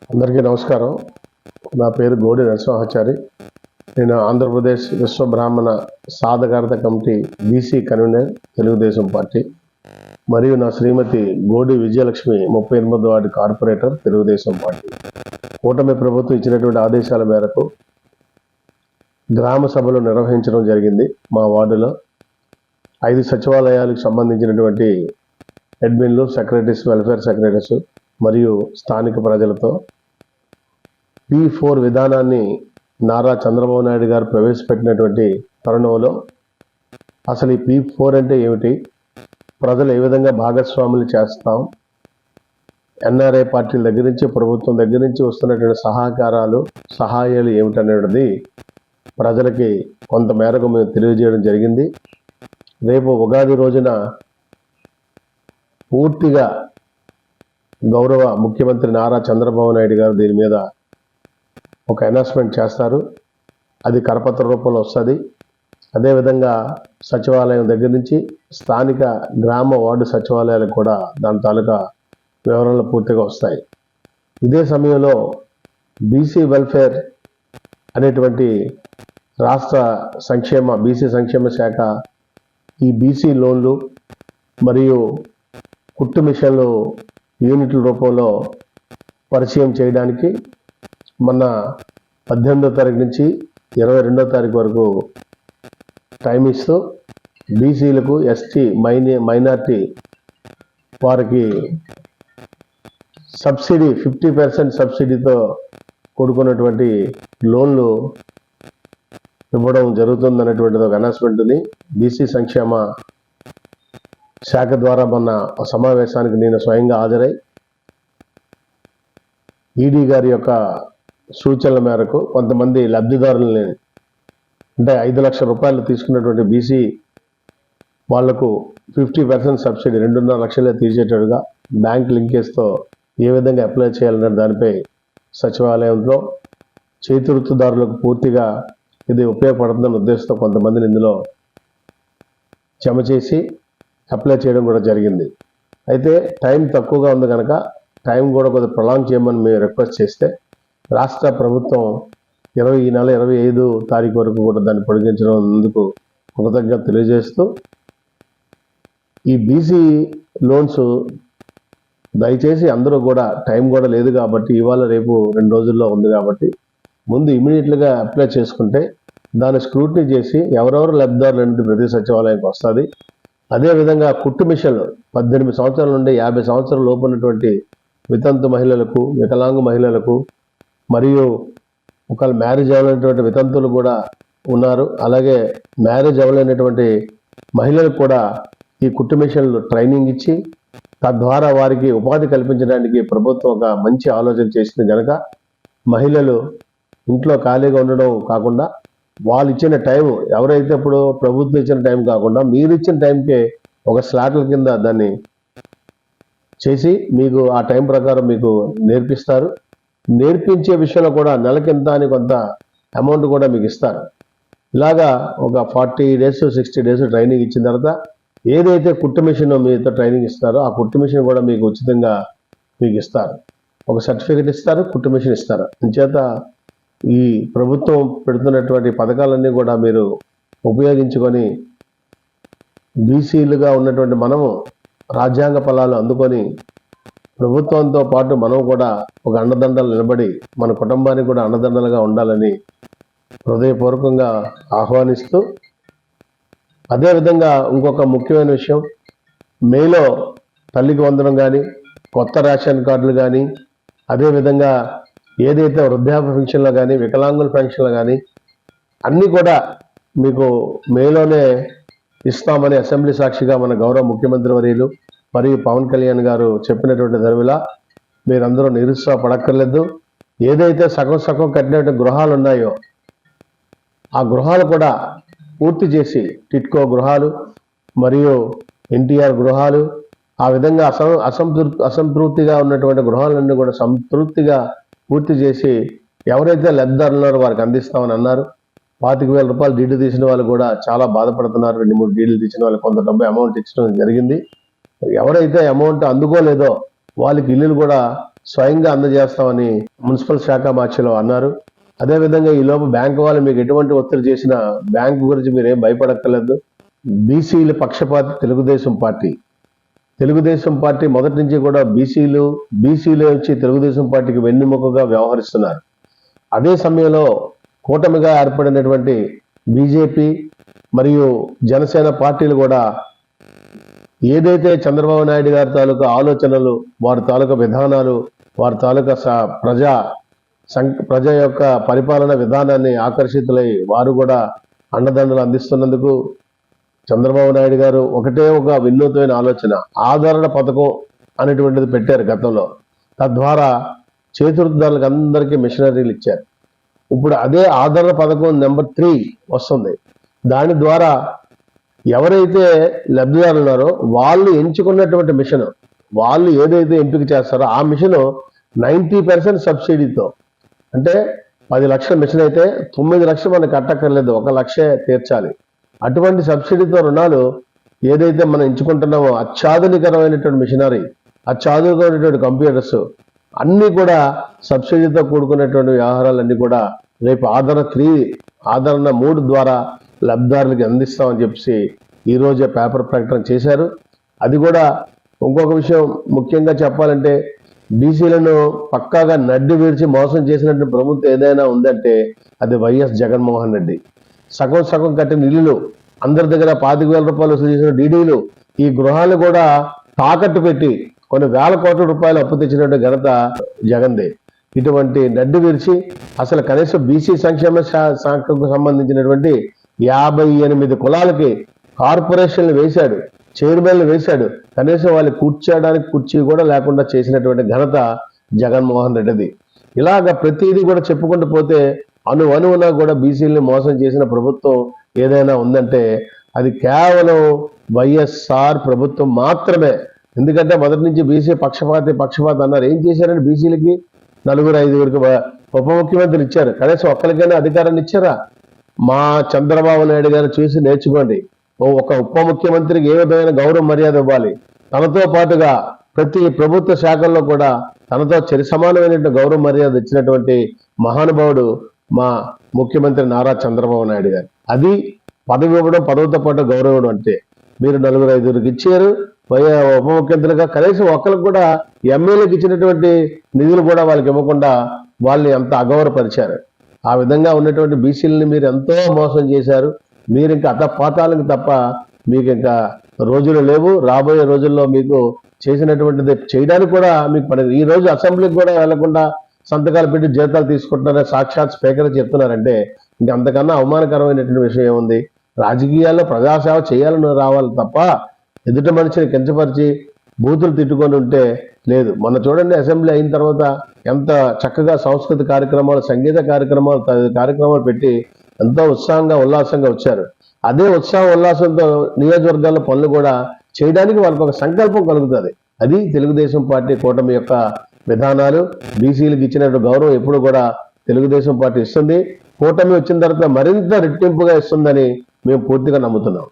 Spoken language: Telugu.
అందరికీ నమస్కారం. నా పేరు గోడి నరసింహాచారి. నేను ఆంధ్రప్రదేశ్ విశ్వ బ్రాహ్మణ సాధకారత committee BC convener, Telugu Desam party. మరియు నా శ్రీమతి గోడి Vijayalakshmi 38వ ward corporator, Telugu Desam party. కూటమి ప్రభుత్వం ఇచ్చినటువంటి ఆదేశాల మేరకు గ్రామ సభలు నిర్వహించడం జరిగింది. మా వార్డులో 5 సచివాలయాలకు సంబంధించినటువంటి అడ్మిన్లు, సెక్రటరీస్, వెల్ఫేర్ సెక్రటరీస్ మరియు స్థానిక ప్రజలతో P4 విధానాన్ని నారా చంద్రబాబు నాయుడు గారు ప్రవేశపెట్టినటువంటి తరుణంలో అసలు ఈ P4 అంటే ఏమిటి, ప్రజలు ఏ విధంగా భాగస్వాములు చేస్తాం, ఎన్ఆర్ఐ పార్టీల దగ్గర నుంచి ప్రభుత్వం దగ్గర నుంచి వస్తున్నటువంటి సహాయాలు ఏమిటనేది ప్రజలకి కొంత మేరకు మేము తెలియజేయడం జరిగింది. రేపు ఉగాది రోజున పూర్తిగా గౌరవ ముఖ్యమంత్రి నారా చంద్రబాబు నాయుడు గారు దీని మీద ఒక అనౌన్స్మెంట్ చేస్తారు. అది కరపత్ర రూపంలో వస్తుంది. అదేవిధంగా సచివాలయం దగ్గర నుంచి స్థానిక గ్రామ వార్డు సచివాలయాలకు కూడా దాని తాలూకా వివరాలు పూర్తిగా వస్తాయి. ఇదే సమయంలో బీసీ వెల్ఫేర్ అనేటువంటి రాష్ట్ర బీసీ సంక్షేమ శాఖ ఈ బీసీ లోన్లు మరియు కుట్టు మిషన్లు యూనిట్ల రూపంలో పరిచయం చేయడానికి మొన్న 18వ తారీఖు నుంచి 22వ తారీఖు వరకు టైం ఇస్తూ బీసీలకు, ఎస్టీ, మైనార్టీ వారికి సబ్సిడీ 50% సబ్సిడీతో కూడుకున్నటువంటి లోన్లు ఇవ్వడం జరుగుతుందనేటువంటిది ఒక అనౌన్స్మెంట్ని బీసీ సంక్షేమ శాఖ ద్వారా మొన్న సమావేశానికి నేను స్వయంగా హాజరై ఈడీ గారి యొక్క సూచనల మేరకు కొంతమంది లబ్ధిదారులని, అంటే 5 లక్షల రూపాయలు తీసుకున్నటువంటి బీసీ వాళ్లకు 50% సబ్సిడీ 2.5 లక్షలే తీర్చేటట్టుగా బ్యాంక్ లింకేజ్తో ఏ విధంగా అప్లై చేయాలనే దానిపై సచివాలయంలో చేతివృత్తిదారులకు పూర్తిగా ఇది ఉపయోగపడుతుందన్న ఉద్దేశంతో కొంతమందిని ఇందులో జమ చేసి అప్లై చేయడం కూడా జరిగింది. అయితే టైం తక్కువగా ఉంది కనుక టైం కూడా కొద్దిగా ప్రొలాంగ్ చేయమని మేము రిక్వెస్ట్ చేస్తే రాష్ట్ర ప్రభుత్వం ఈ నెల 25 తారీఖు వరకు కూడా దాన్ని పొడిగించడందుకు కృతజ్ఞత తెలియజేస్తూ, ఈ బీసీ లోన్స్ దయచేసి అందరూ కూడా టైం కూడా లేదు కాబట్టి ఇవాళ రేపు 2 రోజుల్లో ఉంది కాబట్టి ముందు ఇమీడియట్గా అప్లై చేసుకుంటే దాన్ని స్క్రూటినీ చేసి ఎవరెవరు లబ్ధిదారులు అనేది ప్రతి సచివాలయానికి వస్తుంది. అదేవిధంగా కుట్టు మిషన్లు 18 సంవత్సరాల నుండి 50 సంవత్సరాల లోపు ఉన్నటువంటి వితంతు మహిళలకు, వికలాంగు మహిళలకు మరియు ఒకవేళ మ్యారేజ్ అవ్వలేనటువంటి వితంతులు కూడా ఉన్నారు. అలాగే మ్యారేజ్ అవ్వలేనటువంటి మహిళలకు కూడా ఈ కుట్టు మిషన్లు ట్రైనింగ్ ఇచ్చి తద్వారా వారికి ఉపాధి కల్పించడానికి ప్రభుత్వం ఒక మంచి ఆలోచన చేసింది కనుక మహిళలు ఇంట్లో ఖాళీగా ఉండడం కాకుండా వాళ్ళు ఇచ్చిన టైం, ఎవరైతే ఇప్పుడు ప్రభుత్వం ఇచ్చిన టైం కాకుండా మీరు ఇచ్చిన టైంకే ఒక స్లాట్ల కింద దాన్ని చేసి మీకు ఆ టైం ప్రకారం మీకు నేర్పిస్తారు. నేర్పించే విషయంలో కూడా నెలకింత అని కొంత అమౌంట్ కూడా మీకు ఇస్తారు. ఇలాగా ఒక 40 days 60 days ట్రైనింగ్ ఇచ్చిన తర్వాత ఏదైతే కుట్టు మిషన్ మీతో ట్రైనింగ్ ఇస్తారో ఆ కుట్టు మిషన్ కూడా మీకు ఉచితంగా మీకు ఇస్తారు. ఒక సర్టిఫికెట్ ఇస్తారు, కుట్టు మిషన్ ఇస్తారు. అంచేత ఈ ప్రభుత్వం పెడుతున్నటువంటి పథకాలన్నీ కూడా మీరు ఉపయోగించుకొని బీసీలుగా ఉన్నటువంటి మనము రాజ్యాంగ ఫలాలు అందుకొని ప్రభుత్వంతో పాటు మనం కూడా ఒక అండదండలు నిలబడి మన కుటుంబానికి కూడా అండదండలుగా ఉండాలని హృదయపూర్వకంగా ఆహ్వానిస్తూ, అదేవిధంగా ఇంకొక ముఖ్యమైన విషయం, మేలో తల్లికి వందనం కానీ, కొత్త రేషన్ కార్డులు కానీ, అదేవిధంగా ఏదైతే వృద్ధాప్య పెన్షన్లు కానీ, వికలాంగుల పెన్షన్లు కానీ అన్నీ కూడా మీకు మేలోనే ఇస్తామని అసెంబ్లీ సాక్షిగా మన గౌరవ ముఖ్యమంత్రి వర్యులు మరియు పవన్ కళ్యాణ్ గారు చెప్పినటువంటి ధర్మిలా మీరందరూ నిరుత్సాహపడక్కర్లేదు. ఏదైతే సగం కట్టినటువంటి గృహాలు ఉన్నాయో ఆ గృహాలు కూడా పూర్తి చేసి టిట్కో గృహాలు మరియు ఎన్టీఆర్ గృహాలు, ఆ విధంగా అసంతృప్తిగా ఉన్నటువంటి గృహాలన్నీ కూడా సంతృప్తిగా పూర్తి చేసి ఎవరైతే లబ్ధిదారులు ఉన్నారో వారికి అందిస్తామని అన్నారు. 25,000 రూపాయలు డీడీ తీసిన వాళ్ళు కూడా చాలా బాధపడుతున్నారు. 2-3 డీడీలు తీసిన వాళ్ళు కొంత డబ్బు అమౌంట్ ఇచ్చడం జరిగింది. ఎవరైతే అమౌంట్ అందుకోలేదో వాళ్ళకి ఇల్లులు కూడా స్వయంగా అందజేస్తామని మున్సిపల్ శాఖ మార్చిలో అన్నారు. అదేవిధంగా ఈ లోపు బ్యాంకు వాళ్ళు మీకు ఎటువంటి ఒత్తిడి చేసినా బ్యాంకు గురించి మీరేం భయపడక్కర్లేదు. బీసీల పక్షపాతి తెలుగుదేశం పార్టీ మొదటి నుంచి కూడా బీసీలు వచ్చి తెలుగుదేశం పార్టీకి వెన్నెముకగా వ్యవహరిస్తున్నారు. అదే సమయంలో కూటమిగా ఏర్పడినటువంటి బీజేపీ మరియు జనసేన పార్టీలు కూడా ఏదైతే చంద్రబాబు నాయుడు గారి తాలూకా ఆలోచనలు, వారి తాలూకా విధానాలు, వారి తాలూకా ప్రజ యొక్క పరిపాలన విధానాన్ని ఆకర్షితులై వారు కూడా అండదండలు అందిస్తున్నందుకు చంద్రబాబు నాయుడు గారు ఒకటే ఒక వినూత్నమైన ఆలోచన, ఆదరణ పథకం అనేటువంటిది పెట్టారు గతంలో. తద్వారా చేతివృత్తిదారులకు అందరికీ మిషనరీలు ఇచ్చారు. ఇప్పుడు అదే ఆదరణ పథకం నెంబర్ 3 వస్తుంది. దాని ద్వారా ఎవరైతే లబ్ధిదారులు ఉన్నారో వాళ్ళు ఎంచుకున్నటువంటి మిషన్, వాళ్ళు ఏదైతే ఎంపిక చేస్తారో ఆ మిషన్ 90% సబ్సిడీతో, అంటే 10 లక్షల మిషన్ అయితే 9 లక్షలు మనకు కట్టక్కర్లేదు, 1 లక్షే తీర్చాలి. అటువంటి సబ్సిడీతో రుణాలు ఏదైతే మనం ఎంచుకుంటున్నామో అత్యాధునికరమైనటువంటి మిషనరీ, అత్యాధునికమైనటువంటి కంప్యూటర్స్ అన్నీ కూడా సబ్సిడీతో కూడుకున్నటువంటి వ్యవహారాలన్నీ కూడా రేపు ఆదరణ 3 ద్వారా లబ్ధిదారులకి అందిస్తామని చెప్పి ఈ రోజే పేపర్ ప్రకటన చేశారు. అది కూడా ఇంకొక విషయం ముఖ్యంగా చెప్పాలంటే, బీసీలను పక్కాగా నడ్డి విడిచి మోసం చేసినటువంటి ప్రభుత్వం ఏదైనా ఉందంటే అది వైఎస్ జగన్మోహన్ రెడ్డి. సగం కట్టిన ఇల్లులు, అందరి దగ్గర 25,000 రూపాయలు వసూలు చేసిన డీడీలు, ఈ గృహాలు కూడా తాకట్టు పెట్టి కొన్ని వేల కోట్ల రూపాయలు అప్పు తెచ్చినటువంటి ఘనత జగన్దే. ఇటువంటి నడ్డి విరిచి అసలు కనీసం బీసీ సంక్షేమ శాఖకు సంబంధించినటువంటి 58 కులాలకి కార్పొరేషన్లు వేశాడు, చైర్మన్లు వేశాడు. కనీసం వాళ్ళు కూర్చోడానికి కుర్చీ కూడా లేకుండా చేసినటువంటి ఘనత జగన్మోహన్ రెడ్డిది. ఇలాగ ప్రతిదీ కూడా చెప్పుకుంటూ పోతే అణువున కూడా బీసీలని మోసం చేసిన ప్రభుత్వం ఏదైనా ఉందంటే అది కేవలం వైఎస్ఆర్ ప్రభుత్వం మాత్రమే. ఎందుకంటే మొదటి నుంచి బీసీ పక్షపాతి అన్నారు. ఏం చేశారంటే బీసీలకి 4-5 ఉప ముఖ్యమంత్రులు ఇచ్చారు, కనీసం ఒక్కరికైనా అధికారాన్ని ఇచ్చారా? మా చంద్రబాబు నాయుడు గారు చూసి నేర్చుకోండి. ఒక ఉప ముఖ్యమంత్రికి ఏ విధమైన గౌరవ మర్యాద ఇవ్వాలి, తనతో పాటుగా ప్రతి ప్రభుత్వ శాఖల్లో కూడా తనతో సమానమైనటువంటి గౌరవ మర్యాద ఇచ్చినటువంటి మహానుభావుడు మా ముఖ్యమంత్రి నారా చంద్రబాబు నాయుడు గారు. అది పదవి ఇవ్వడం, పదవితో పాటు గౌరవం ఇవ్వడం. అంటే మీరు 4-5 ఇచ్చారు ఉప ముఖ్యమంత్రిగా, కనీసం ఒక్కరికి కూడా ఎమ్మెల్యేకి ఇచ్చినటువంటి నిధులు కూడా వాళ్ళకి ఇవ్వకుండా వాళ్ళని ఎంత అగౌరవపరిచారు. ఆ విధంగా ఉన్నటువంటి బీసీలని మీరు ఎంతో మోసం చేశారు. మీరు ఇంకా అతపాతాలకు తప్ప మీకు ఇంకా రోజులు లేవు. రాబోయే రోజుల్లో మీకు చేసినటువంటిది చేయడానికి కూడా మీకు పడదు. ఈ రోజు అసెంబ్లీకి కూడా వెళ్లకుండా సంతకాలు పెట్టి జీతాలు తీసుకుంటున్నారని సాక్షాత్ స్పీకర్ చెప్తున్నారంటే ఇంక అంతకన్నా అవమానకరమైనటువంటి విషయం ఏముంది? రాజకీయాల్లో ప్రజాసేవ చేయాలని రావాలి తప్ప ఎదుటి మనిషిని కించపరిచి బూతులు తిట్టుకొని ఉంటే లేదు. మొన్న చూడండి, అసెంబ్లీ అయిన తర్వాత ఎంత చక్కగా సంస్కృతి కార్యక్రమాలు, సంగీత కార్యక్రమాలు పెట్టి ఎంతో ఉల్లాసంగా వచ్చారు. అదే ఉల్లాసంతో నియోజకవర్గాల్లో పనులు కూడా చేయడానికి వాళ్ళకి ఒక సంకల్పం కలుగుతుంది. అది తెలుగుదేశం పార్టీ కూటమి యొక్క విధానాలు. బీసీలకు ఇచ్చినట్టు గౌరవం ఎప్పుడు కూడా తెలుగుదేశం పార్టీ ఇస్తుంది. కూటమి వచ్చిన తర్వాత మరింత రెట్టింపుగా ఇస్తుందని మేము పూర్తిగా నమ్ముతున్నాం.